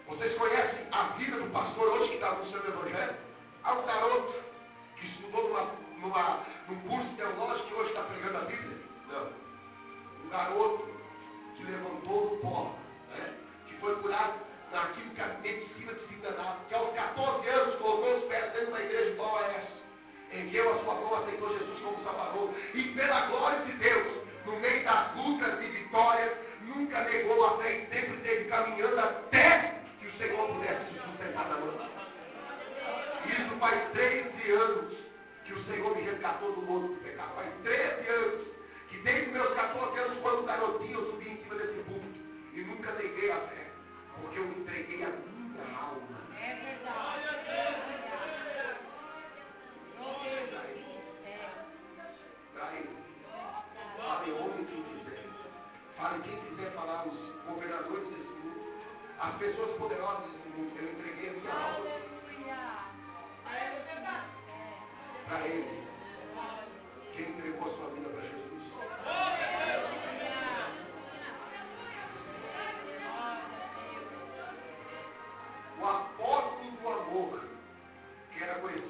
Vocês conhecem a vida do pastor hoje que está no seu evangelho? Há um garoto que estudou num curso teológico e hoje está pregando a Bíblia? Não. Um garoto que levantou do pó, né? Que foi curado naquilo que a medicina desenganava, que aos 14 anos colocou os pés dentro da igreja igual a essa, ergueu a sua mão, aceitou Jesus como Salvador, e pela glória de Deus, no meio das lutas e vitórias, nunca negou a fé e sempre esteve caminhando até que o Senhor pudesse te sustentar na mão. Isso faz 13 anos que o Senhor me resgatou do mundo do pecado. Faz 13 anos que desde meus 14 anos, quando garotinho, eu subi em cima desse púlpito e nunca neguei a fé, porque eu entreguei a minha alma. É verdade. Para Ele. Fale onde quem quiser. Fale quem quiser falar, os governadores desse mundo, as pessoas poderosas desse mundo. Eu entreguei a minha alma para Ele. Quem entregou a sua vida para Jesus? O apóstolo do amor, que era conhecido